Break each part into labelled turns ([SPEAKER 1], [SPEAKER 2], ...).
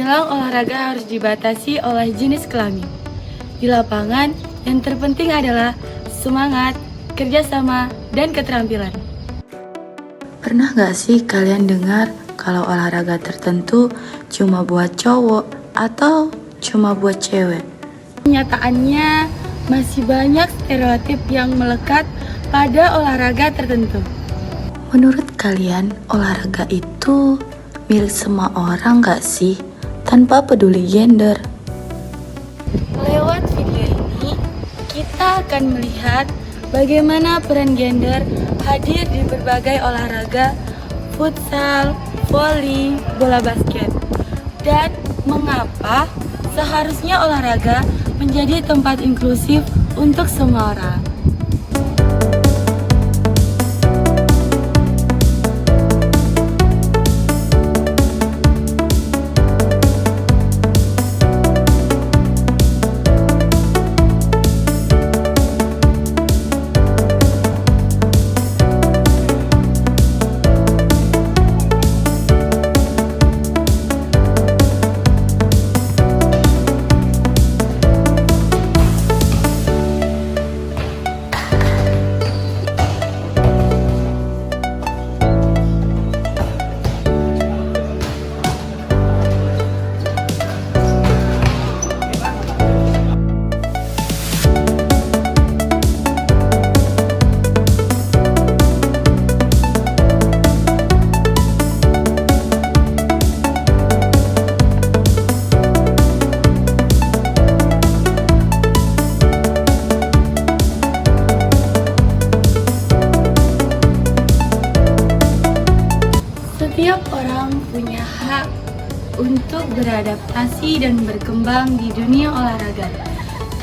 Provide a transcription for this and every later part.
[SPEAKER 1] bilang olahraga harus dibatasi oleh jenis kelamin. Di lapangan, yang terpenting adalah semangat, kerjasama, dan keterampilan.
[SPEAKER 2] Pernah gak sih kalian dengar kalau olahraga tertentu cuma buat cowok atau cuma buat cewek?
[SPEAKER 1] Kenyataannya, masih banyak stereotip yang melekat pada olahraga tertentu.
[SPEAKER 2] Menurut kalian, olahraga itu milik semua orang gak sih? Tanpa peduli gender.
[SPEAKER 1] Lewat video ini, kita akan melihat bagaimana peran gender hadir di berbagai olahraga, futsal, voli, bola basket, dan mengapa seharusnya olahraga menjadi tempat inklusif untuk semua orang. Setiap orang punya hak untuk beradaptasi dan berkembang di dunia olahraga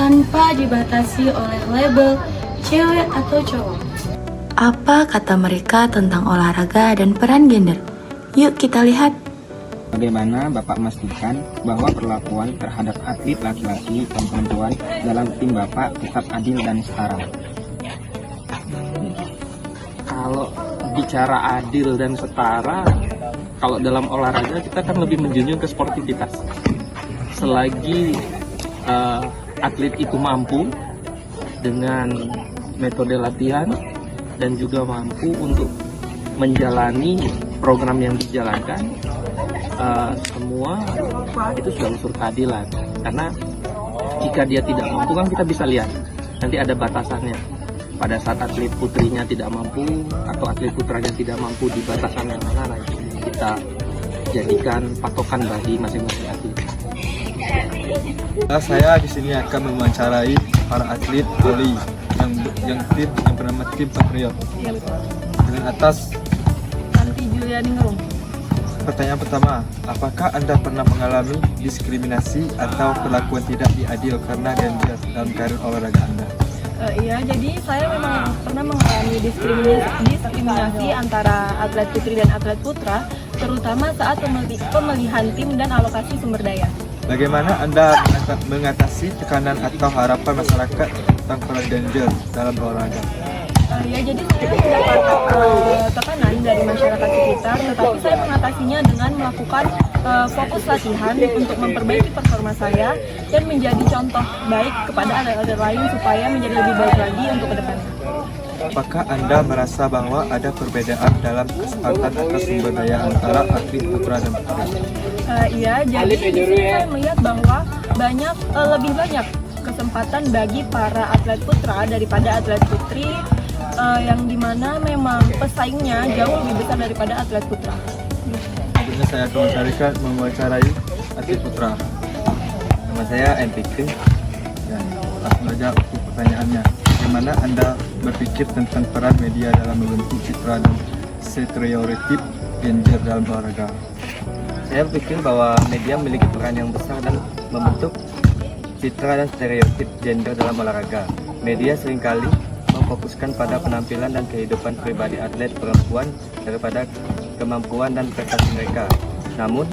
[SPEAKER 1] tanpa dibatasi oleh label cewek atau cowok.
[SPEAKER 2] Apa kata mereka tentang olahraga dan peran gender? Yuk kita lihat.
[SPEAKER 3] Bagaimana Bapak memastikan bahwa perlakuan terhadap atlet laki-laki dan perempuan dalam tim Bapak tetap adil dan setara?
[SPEAKER 4] Kalau bicara adil dan setara, kalau dalam olahraga kita kan lebih menjunjung ke sportivitas. Selagi atlet itu mampu dengan metode latihan dan juga mampu untuk menjalani program yang dijalankan, semua itu sudah unsur keadilan. Karena jika dia tidak mampu kan kita bisa lihat nanti ada batasannya. Pada saat atlet putrinya tidak mampu atau atlet putranya tidak mampu di batasan yang mana, kita jadikan patokan bagi masing-masing atlet.
[SPEAKER 5] Saya di sini akan mewawancarai para atlet voli yang bernama tim Patriot. Dengan atas
[SPEAKER 1] Santi Juliani Ngerung.
[SPEAKER 5] pertanyaan pertama, apakah Anda pernah mengalami diskriminasi atau perlakuan tidak diadil karena gender dalam karir olahraga Anda?
[SPEAKER 6] Iya, jadi saya memang pernah mengalami diskriminasi antara atlet putri dan atlet putra, terutama saat pemilihan tim dan alokasi sumber daya.
[SPEAKER 5] Bagaimana Anda mengatasi tekanan atau harapan masyarakat tentang peran gender dalam olahraga?
[SPEAKER 6] Ya, jadi saya mendapat tekanan dari masyarakat sekitar, tetapi saya mengatasinya dengan melakukan fokus latihan untuk memperbaiki performa saya dan menjadi contoh baik kepada atlet-atlet lain supaya menjadi lebih baik lagi untuk ke depannya.
[SPEAKER 5] Apakah Anda merasa bahwa ada perbedaan dalam kesempatan atau sumber daya antara atlet putra dan putri?
[SPEAKER 6] Iya, jadi di sini saya melihat bahwa lebih banyak kesempatan bagi para atlet putra daripada atlet putri, yang dimana memang pesaingnya jauh lebih besar daripada atlet putra.
[SPEAKER 5] Selanjutnya saya akan mewawancarai atlet putra. Nama saya NPK. Dan langsung saja untuk pertanyaannya. Bagaimana Anda berpikir tentang peran media dalam membentuk citra dan stereotip gender dalam olahraga?
[SPEAKER 3] Saya berpikir bahwa media memiliki peran yang besar dan membentuk citra dan stereotip gender dalam olahraga. Media seringkali memfokuskan pada penampilan dan kehidupan pribadi atlet perempuan daripada kemampuan dan prestasi mereka. Namun,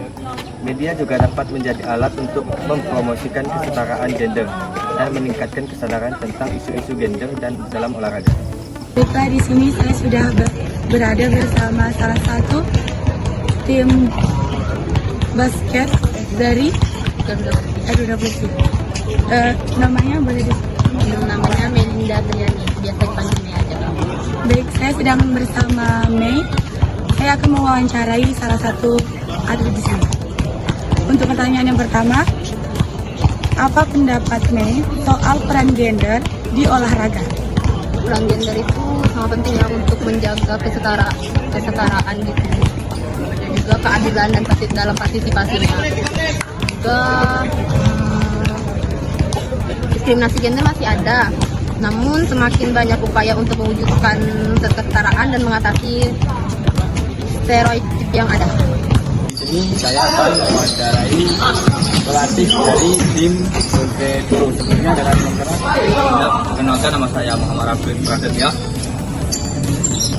[SPEAKER 3] media juga dapat menjadi alat untuk mempromosikan kesetaraan gender dan meningkatkan kesadaran tentang isu-isu gender dan dalam olahraga.
[SPEAKER 1] Baiklah, di sini saya sudah berada bersama salah satu tim basket dari Garuda Putri. Namanya boleh
[SPEAKER 7] Namanya Melinda Triani, biasa dipanggil Mei aja.
[SPEAKER 1] Baik, saya sedang bersama Mei. Saya akan mewawancarai salah satu atlet di sini. Untuk pertanyaan yang pertama, apa pendapat Mei soal peran gender di olahraga?
[SPEAKER 7] Peran gender itu sangat penting ya untuk menjaga kesetaraan gitu. Dan juga keadilan dan dalam partisipasinya. Juga diskriminasi gender masih ada. Namun semakin banyak upaya untuk mewujudkan kesetaraan dan mengatasi stereotip yang ada.
[SPEAKER 3] Ini saya akan mewawancarai pelatih dari tim Survei Dulu. Sebelumnya dengan perkenalkan, nama saya Muhammad Rafiq Prasetya.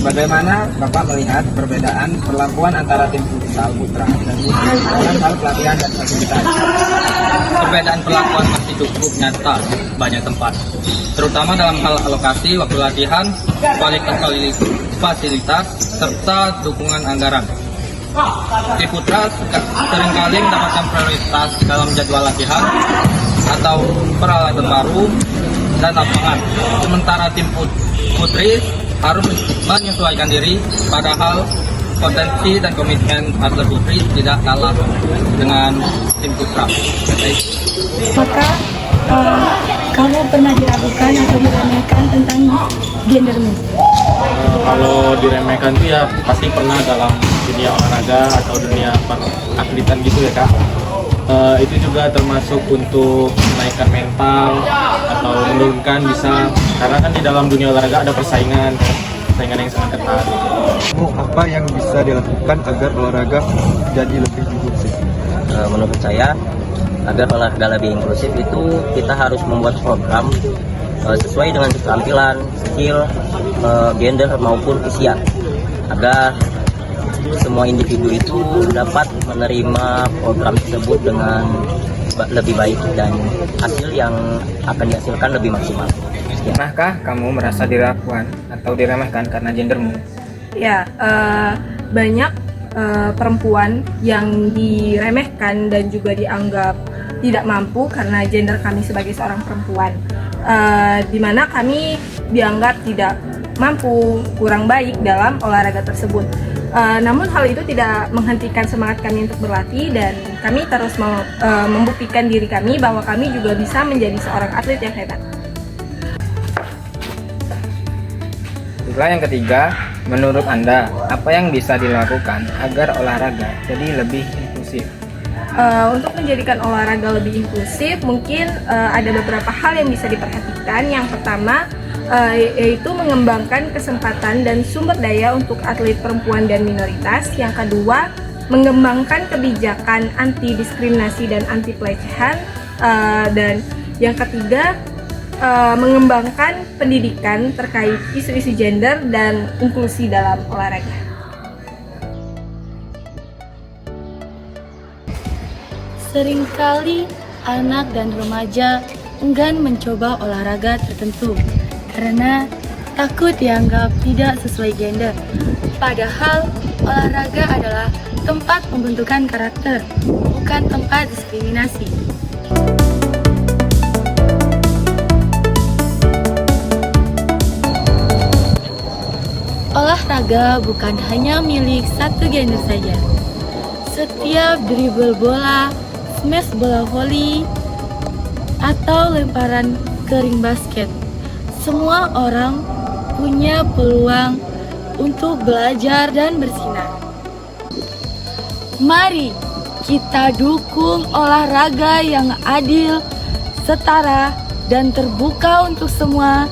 [SPEAKER 3] Bagaimana Bapak melihat perbedaan perlakuan antara tim futsal putra dan putri dalam hal pelatihan dan fasilitas?
[SPEAKER 8] Perbedaan perlakuan masih cukup nyata di banyak tempat, terutama dalam hal alokasi waktu latihan, kualitas fasilitas, serta dukungan anggaran. Di putra seringkali mendapatkan prioritas dalam jadwal latihan atau peralatan baru dan lapangan, sementara tim putri harus menyesuaikan diri, padahal potensi dan komitmen atlet putri tidak kalah dengan tim putra.
[SPEAKER 1] Maka kamu pernah diragukan atau diremehkan tentang gendermu?
[SPEAKER 4] Kalau diremehkan tuh ya pasti pernah dalam dunia olahraga atau dunia atletan gitu ya Kak. Itu juga termasuk untuk menaikkan mental atau menurunkan bisa, karena kan di dalam dunia olahraga ada persaingan yang sangat ketat.
[SPEAKER 5] Apa yang bisa dilakukan agar olahraga jadi lebih inklusif?
[SPEAKER 9] Menurut saya, agar olahraga lebih inklusif itu kita harus membuat program sesuai dengan keterampilan, skill, gender maupun usia, agar semua individu itu dapat menerima program tersebut dengan lebih baik dan hasil yang akan dihasilkan lebih maksimal.
[SPEAKER 8] Pernahkah kamu merasa diragukan atau diremehkan karena gendermu?
[SPEAKER 6] Ya, banyak perempuan yang diremehkan dan juga dianggap tidak mampu karena gender kami sebagai seorang perempuan, di mana kami dianggap tidak mampu, kurang baik dalam olahraga tersebut. Namun hal itu tidak menghentikan semangat kami untuk berlatih, dan kami terus membuktikan diri kami bahwa kami juga bisa menjadi seorang atlet yang hebat.
[SPEAKER 8] Setelah yang ketiga, menurut Anda, apa yang bisa dilakukan agar olahraga jadi lebih inklusif?
[SPEAKER 6] Untuk menjadikan olahraga lebih inklusif, mungkin ada beberapa hal yang bisa diperhatikan. Yang pertama, yaitu mengembangkan kesempatan dan sumber daya untuk atlet perempuan dan minoritas. Yang kedua, mengembangkan kebijakan anti diskriminasi dan anti pelecehan. Dan yang ketiga, mengembangkan pendidikan terkait isu-isu gender dan inklusi dalam olahraga.
[SPEAKER 1] Seringkali anak dan remaja enggan mencoba olahraga tertentu karena takut dianggap tidak sesuai gender. Padahal olahraga adalah tempat pembentukan karakter, bukan tempat diskriminasi. Olahraga bukan hanya milik satu gender saja. Setiap dribble bola, smash bola voli, atau lemparan ke ring basket, semua orang punya peluang untuk belajar dan bersinar. Mari kita dukung olahraga yang adil, setara, dan terbuka untuk semua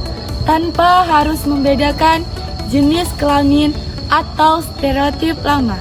[SPEAKER 1] tanpa harus membedakan jenis kelamin atau stereotip lama.